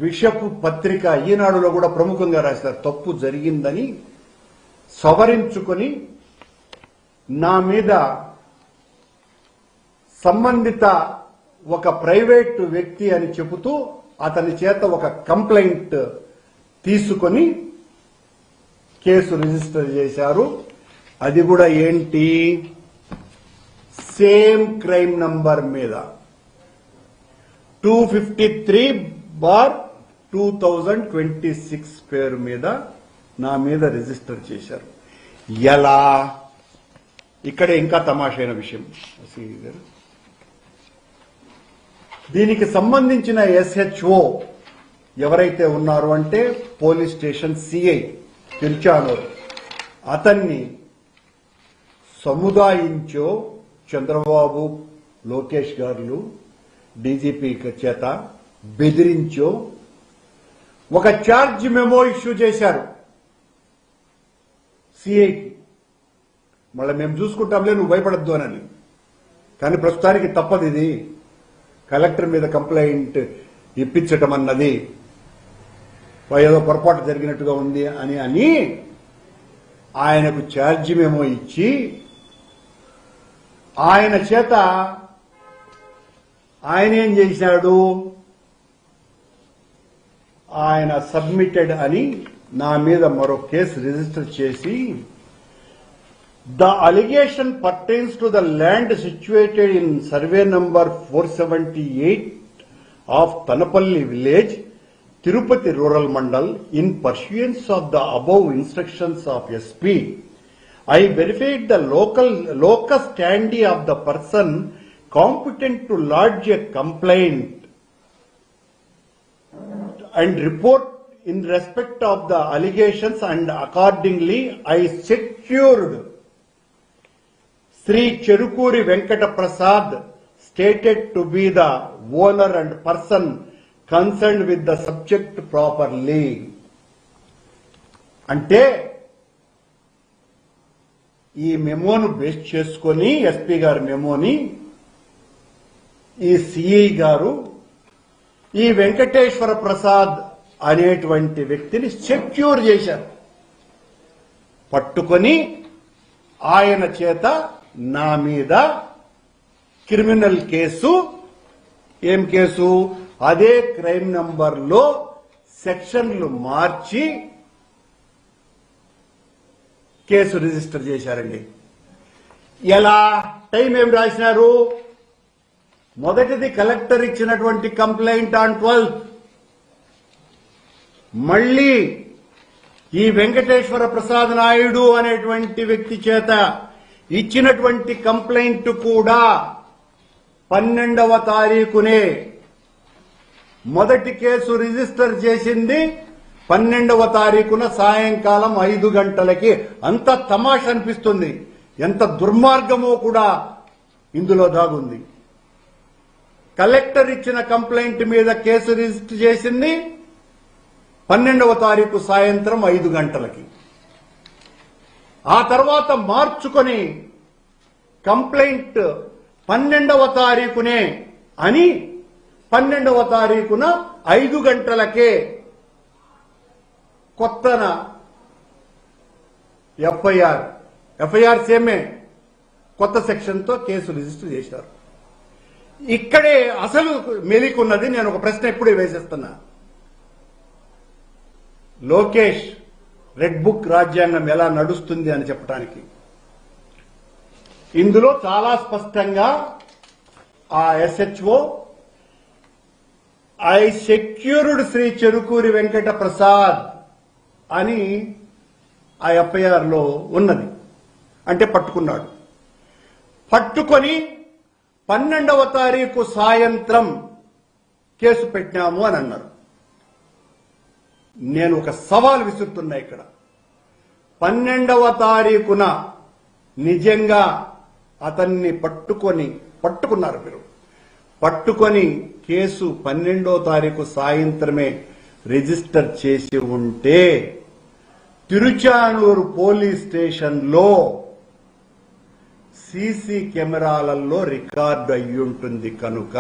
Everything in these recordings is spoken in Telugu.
విషపు పత్రిక ఈనాడులో కూడా ప్రముఖంగా రాశారు. తప్పు జరిగిందని సవరించుకొని నా మీద సంబంధిత ఒక ప్రైవేటు వ్యక్తి అని చెబుతూ అతని చేత ఒక కంప్లైంట్ తీసుకొని కేసు రిజిస్టర్ చేశారు. అది కూడా ఏంటి, సేమ్ క్రైమ్ నంబర్ మీద 253/2026 పేరు మీద నా మీద రిజిస్టర్ చేశారు. ఎలా? ఇక్కడ ఇంకా తమాషైన విషయం, దీనికి సంబంధించిన SHO ఎవరైతే ఉన్నారో అంటే పోలీస్ స్టేషన్ CI తిరుచానూరు, అతన్ని సముదాయించో చంద్రబాబు లోకేష్ గారు డీజీపీ చేత బెదిరించో ఒక ఛార్జ్ మెమో ఇష్యూ చేశారు సిఐకి. మళ్ళీ మేము చూసుకుంటాంలే, నువ్వు భయపడద్దు అని. కానీ ప్రస్తుతానికి తప్పదు, ఇది కలెక్టర్ మీద కంప్లైంట్ ఇప్పించటం అన్నది ఏదో పొరపాటు జరిగినట్టుగా ఉంది అని ఆయనకు ఛార్జ్ మెమో ఇచ్చి ఆయన చేత ఆయన ఏం చేశాడు, ఆయన సబ్మిటెడ్ అని నా మీద మరో కేసు రిజిస్టర్ చేసి the allegation pertains to the land situated in survey number 478 of Tanapalli village, Tirupati rural mandal. In pursuance of the above instructions of SP, I verified the locus standi of the person competent to lodge a complaint and report in respect of the allegations, and accordingly I secured Sri Cherukuri Venkata Prasad, stated to be the owner and person concerned with the subject properly. అంటే ఈ మెమోను బేస్ చేసుకొని ఎస్పీ గారి మెమోని ఈ సిఐ గారు ఈ వెంకటేశ్వర ప్రసాద్ అనేటువంటి వ్యక్తిని సెక్యూర్ చేశారు. పట్టుకొని ఆయన చేత నా మీద క్రిమినల్ కేసు, ఏం కేసు, అదే క్రైమ్ నంబర్లో సెక్షన్లు మార్చి కేసు రిజిస్టర్ చేశారండి. ఎలా? టైం ఏం రాసినారు? మొదటిది కలెక్టర్ ఇచ్చినటువంటి కంప్లైంట్ ఆన్ 12th. మళ్ళీ ఈ వెంకటేశ్వర ప్రసాద్ నాయుడు అనేటువంటి వ్యక్తి చేత ఇచ్చినటువంటి కంప్లైంట్ కూడా 12వ తారీఖునే. మొదటి కేసు రిజిస్టర్ చేసింది 12వ తారీఖున సాయంకాలం 5 గంటలకి. అంత తమాష అనిపిస్తుంది, ఎంత దుర్మార్గమో కూడా ఇందులో దాగుంది. కలెక్టర్ ఇచ్చిన కంప్లైంట్ మీద కేసు రిజిస్టర్ చేసింది 12వ తారీఖు సాయంత్రం 5 గంటలకి. ఆ తర్వాత మార్చుకొని కంప్లైంట్ 12వ తారీఖునే అని 12వ తారీఖున 5 గంటలకే కొత్తన ఎఫ్ఐఆర్ సేమే కొత్త సెక్షన్తో కేసు రిజిస్టర్ చేశారు. ఇక్కడే అసలు మెలికున్నది. నేను ఒక ప్రశ్న ఎప్పుడే వేసేస్తున్నా. లోకేష్ రెడ్ బుక్ రాజ్యాంగం ఎలా నడుస్తుంది అని చెప్పడానికి ఇందులో చాలా స్పష్టంగా ఆ SHO ఐ సెక్యూర్డ్ శ్రీ చెరుకూరి వెంకట ప్రసాద్ అని ఆ ఎఫ్ఐఆర్ లో ఉన్నది. అంటే పట్టుకున్నాడు. పట్టుకొని 12వ తారీఖు సాయంత్రం కేసు పెట్టినాము అని అన్నారు. నేను ఒక సవాల్ విసురుతున్నా ఇక్కడ. 12వ తారీఖున నిజంగా అతన్ని పట్టుకున్నారు మీరు. పట్టుకొని కేసు 12వ తారీఖు సాయంత్రమే రిజిస్టర్ చేసి ఉంటే తిరుచానూరు పోలీస్ స్టేషన్లో సీసీ కెమెరాలలో రికార్డు అయ్యుంటుంది. కనుక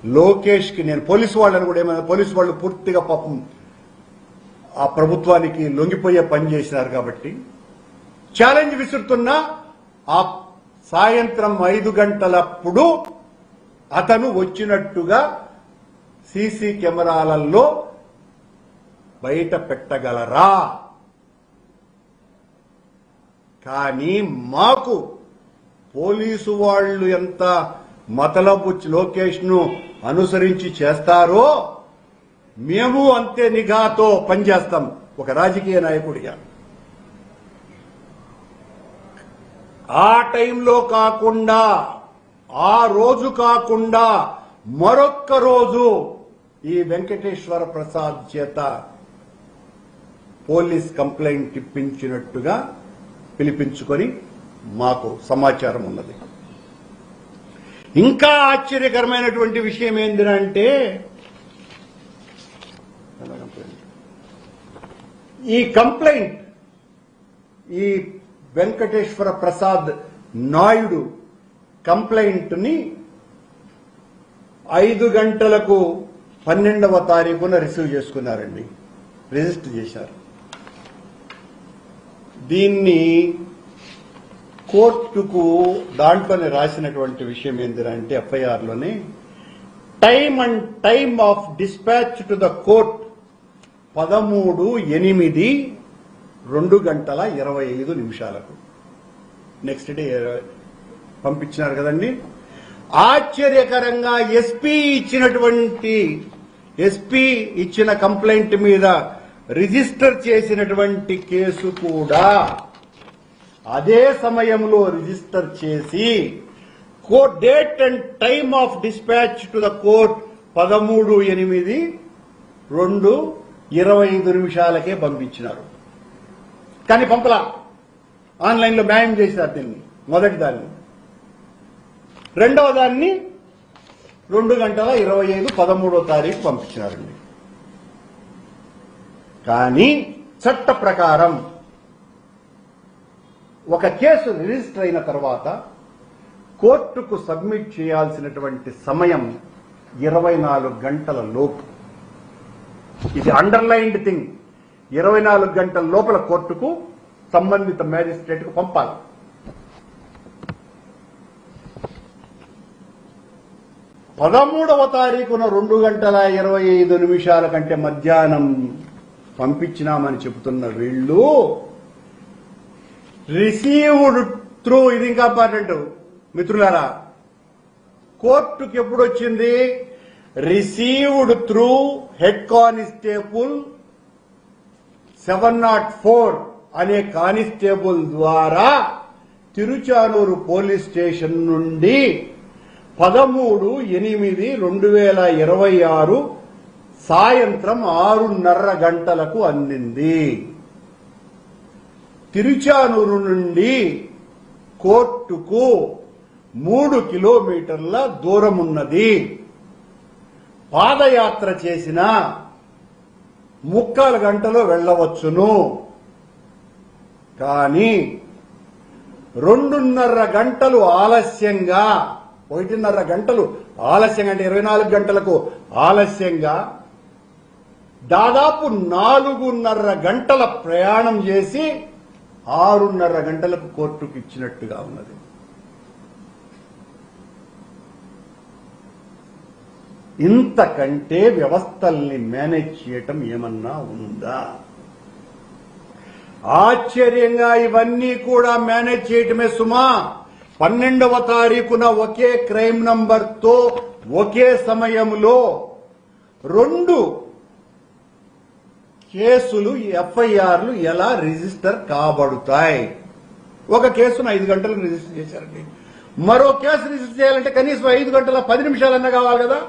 లోకేష్ కి నేను పోలీసు వాళ్ళని కూడా ఏమైనా పోలీసు వాళ్ళు పూర్తిగా పాపం ఆ ప్రభుత్వానికి లొంగిపోయే పని చేసినారు కాబట్టి ఛాలెంజ్ విసురుతున్నా ఆ సాయంత్రం 5 గంటలప్పుడు అతను వచ్చినట్టుగా సీసీ కెమెరాలలో బయట పెట్టగలరా? కానీ మాకు పోలీసు వాళ్ళు ఎంత మతలబు లోకేష్ ను అనుసరించి చేస్తారో మేము అంతే నిఘాతో పనిచేస్తాం ఒక రాజకీయ నాయకుడిగా. ఆ టైంలో కాకుండా ఆ రోజు కాకుండా మరొక్క రోజు ఈ వెంకటేశ్వర ప్రసాద్ చేత పోలీస్ కంప్లైంట్ ఇప్పించినట్టుగా పిలిపించుకొని మాకు సమాచారం ఉన్నది. ఇంకా ఆశ్చర్యకరమైనటువంటి విషయం ఏంటంటే ఈ కంప్లైంట్ ఈ వెంకటేశ్వర ప్రసాద్ నాయుడు కంప్లైంట్ ని 5 గంటలకు 12వ తారీఖున రిసీవ్ చేసుకున్నారండి, రిజిస్టర్ చేశారు. దీన్ని కోర్టుకు దాంట్లోనే రాసినటువంటి విషయం ఏంటంటే ఎఫ్ఐఆర్ లోనే time of dispatch to the court 13/8 next day పంపించినారు కదండి. ఆశ్చర్యకరంగా ఎస్పీ ఇచ్చిన కంప్లైంట్ మీద రిజిస్టర్ చేసినటువంటి కేసు కూడా అదే సమయంలో రిజిస్టర్ చేసి court date and time of dispatch to the court 13/8 పంపించినారు. కానీ పంపలా, ఆన్లైన్లో మ్యాయం చేశారు దీన్ని. మొదటి దాన్ని, రెండవ దాన్ని 2:25 13వ తారీఖు పంపించినారండి. కానీ చట్ట ప్రకారం ఒక కేసు రిజిస్టర్ అయిన తర్వాత కోర్టుకు సబ్మిట్ చేయాల్సినటువంటి సమయం 24 గంటల లోపు. ఇది అండర్లైన్డ్ థింగ్. 24 గంటల లోపల కోర్టుకు సంబంధిత మ్యాజిస్ట్రేట్ కు పంపాలి. పదమూడవ తారీఖున 2:25 కంటే మధ్యాహ్నం పంపించినామని చెబుతున్న వీళ్ళు రిసీవ్డ్ త్రూ, ఇది ఇంకా ఇంపార్టెంట్ మిత్రులారా, కోర్టుకు ఎప్పుడు వచ్చింది? రిసీవ్డ్ త్రూ హెడ్ కానిస్టేబుల్ 704 అనే కానిస్టేబుల్ ద్వారా తిరుచానూరు పోలీస్ స్టేషన్ నుండి 13/8/2026 సాయంత్రం 6:30 గంటలకు అందింది. తిరుచానూరు నుండి కోర్టుకు 3 కిలోమీటర్ల దూరమున్నది. పాదయాత్ర చేసిన 3/4 గంటలో వెళ్లవచ్చును. కానీ 2:30 గంటలు ఆలస్యంగా, 1:30 గంటలు ఆలస్యంగా అంటే 24 గంటలకు ఆలస్యంగా దాదాపు 4:30 గంటల ప్రయాణం చేసి 6:30 గంటలకు కోర్టుకు ఇచ్చినట్టుగా ఉన్నది. ఇంతకంటే వ్యవస్థల్ని మేనేజ్ చేయటం ఏమన్నా ఉందా? ఆశ్చర్యంగా ఇవన్నీ కూడా మేనేజ్ చేయటమే సుమా. 12వ తారీఖున ఒకే క్రైమ్ నంబర్తో ఒకే సమయంలో 2 కేసులు ఎఫ్ఐఆర్లు ఎలా రిజిస్టర్ కాబడుతాయి? ఒక కేసును 5 గంటలకు రిజిస్టర్ చేశారండి. మరో కేసు రిజిస్టర్ చేయాలంటే కనీసం 5 గంటల 10 నిమిషాలన్నా కావాలి కదా.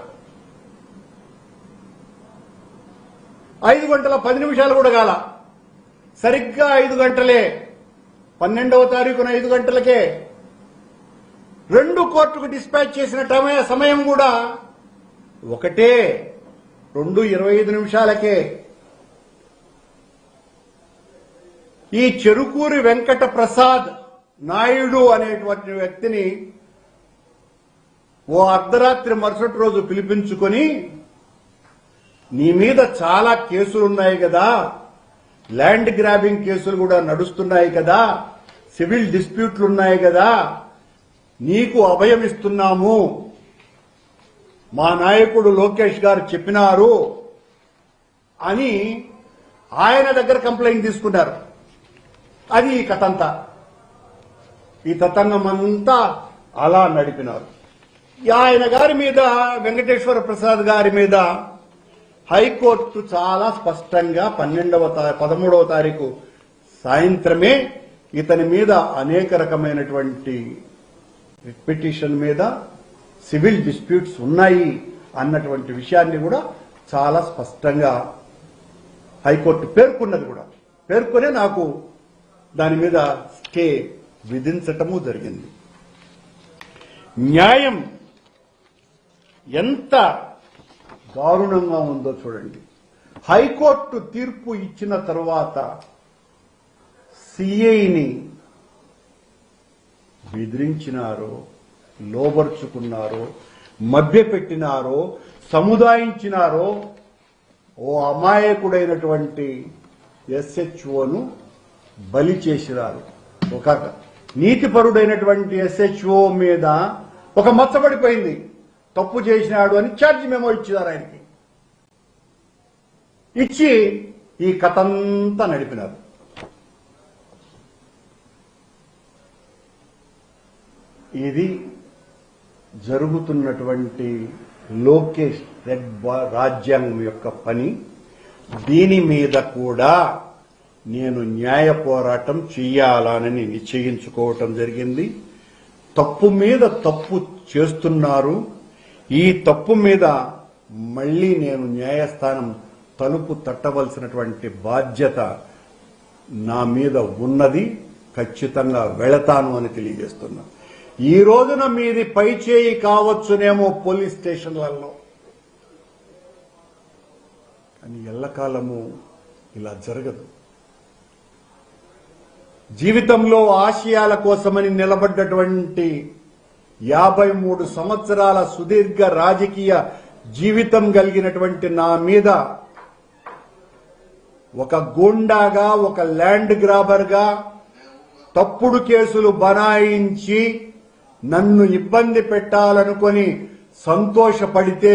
5 గంటల 10 నిమిషాలు కూడా కాల, సరిగ్గా 5 గంటలే. 12వ తారీఖున 5 గంటలకే 2 కోర్టుకు డిస్పాచ్ చేసిన సమయం కూడా ఒకటే, 2:25 ఈ చెరుకూరి వెంకట ప్రసాద్ నాయుడు అనేటువంటి వ్యక్తిని ఓ అర్ధరాత్రి మరుసటి రోజు పిలిపించుకొని నీ మీద చాలా కేసులున్నాయి కదా, ల్యాండ్ గ్రాబింగ్ కేసులు కూడా నడుస్తున్నాయి కదా, సివిల్ డిస్ప్యూట్లు ఉన్నాయి కదా, నీకు అభయం ఇస్తున్నాము, మా నాయకుడు లోకేష్ గారు చెప్పినారు అని ఆయన దగ్గర కంప్లైంట్ తీసుకున్నారు. అది ఈ కథంతా, ఈ తతంగమంతా అలా నడిపినారు. ఆయన గారి మీద, వెంకటేశ్వర ప్రసాద్ గారి మీద హైకోర్టు చాలా స్పష్టంగా 13వ తారీఖు సాయంత్రమే ఇతని మీద అనేక రకమైనటువంటి పిటిషన్ మీద సివిల్ డిస్ప్యూట్స్ ఉన్నాయి అన్నటువంటి విషయాన్ని కూడా చాలా స్పష్టంగా హైకోర్టు పేర్కొన్నది కూడా. పేర్కొనే నాకు దాని మీద స్టే విధించటము జరిగింది. న్యాయం ఎంత దారుణంగా ఉందో చూడండి. హైకోర్టు తీర్పు ఇచ్చిన తర్వాత సిఐని బెదిరించినారో, లోబర్చుకున్నారో, మభ్యపెట్టినారో, సముదాయించినారో ఓ అమాయకుడైనటువంటి ఎస్హెచ్ఓను బలి చేసినారు. ఒక నీతిపరుడైనటువంటి ఎస్హెచ్ఓ మీద ఒక మచ్చబడిపోయింది, తప్పు చేసినాడు అని ఛార్జ్ మెమో ఇచ్చినారు ఆయనకి. ఇచ్చి ఈ కథంతా నడిపినారు. ఇది జరుగుతున్నటువంటి లోకేష్ రెడ్ రాజ్యాంగం యొక్క పని. దీని మీద కూడా నేను న్యాయ పోరాటం చెయ్యాలని నిశ్చయించుకోవటం జరిగింది. తప్పు మీద తప్పు చేస్తున్నారు. ఈ తప్పు మీద మళ్లీ నేను న్యాయస్థానం తలుపు తట్టవలసినటువంటి బాధ్యత నా మీద ఉన్నది. ఖచ్చితంగా వెళతాను అని తెలియజేస్తున్నా. ఈ రోజున మీది పైచేయి కావచ్చునేమో పోలీస్ స్టేషన్లలో, కానీ ఎల్లకాలము ఇలా జరగదు. జీవితంలో ఆశయాల కోసమని నిలబడ్డటువంటి 53 సంవత్సరాల సుదీర్ఘ రాజకీయ జీవితం కలిగినటువంటి నా మీద ఒక గూండాగా, ఒక ల్యాండ్ గ్రాబర్గా తప్పుడు కేసులు బనాయించి నన్ను ఇబ్బంది పెట్టాలనుకొని సంతోషపడితే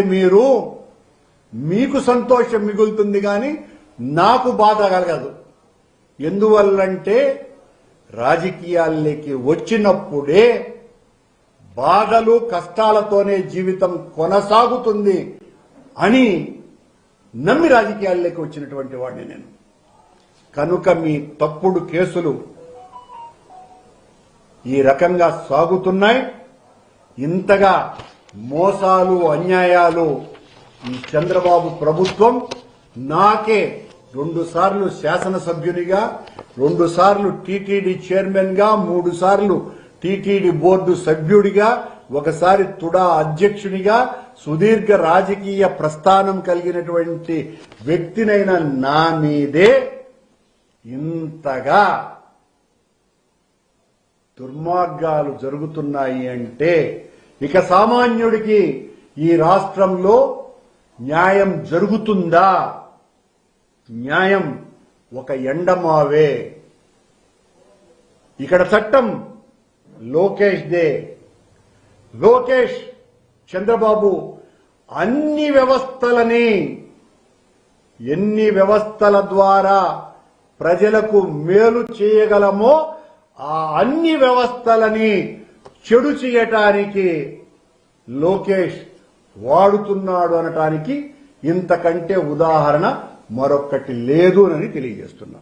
మీకు సంతోషం మిగులుతుంది కానీ నాకు బాధ కలగదు. ఎందువల్లంటే రాజకీయాల్లోకి వచ్చినప్పుడే బాధలు, కష్టాలతోనే జీవితం కొనసాగుతుంది అని నమ్మి రాజకీయాల్లోకి వచ్చినటువంటి వాడిని నేను. కనుక మీ తప్పుడు కేసులు ఈ రకంగా సాగుతున్నాయి. ఇంతగా మోసాలు, అన్యాయాలు ఈ చంద్రబాబు ప్రభుత్వం నాకే 2 సార్లు శాసనసభ్యునిగా, 2 సార్లు టీటీడీ చైర్మన్ గా, 3 సార్లు టీటీడీ బోర్డు సభ్యుడిగా, ఒకసారి తుడా అధ్యక్షునిగా సుదీర్ఘ రాజకీయ ప్రస్థానం కలిగినటువంటి వ్యక్తినైన నా మీదే ఇంతగా దుర్మార్గాలు జరుగుతున్నాయి అంటే ఇక సామాన్యుడికి ఈ రాష్ట్రంలో న్యాయం జరుగుతుందా? న్యాయం ఒక ఎండమావే. ఇక్కడ చట్టం లోకేష్ దే. లోకేష్, చంద్రబాబు అన్ని వ్యవస్థలని, ఎన్ని వ్యవస్థల ద్వారా ప్రజలకు మేలు చేయగలమో ఆ అన్ని వ్యవస్థలని చెడు చేయటానికి లోకేష్ వాడుతున్నాడు అనటానికి ఇంతకంటే ఉదాహరణ మరొక్కటి లేదు అని తెలియజేస్తున్నా.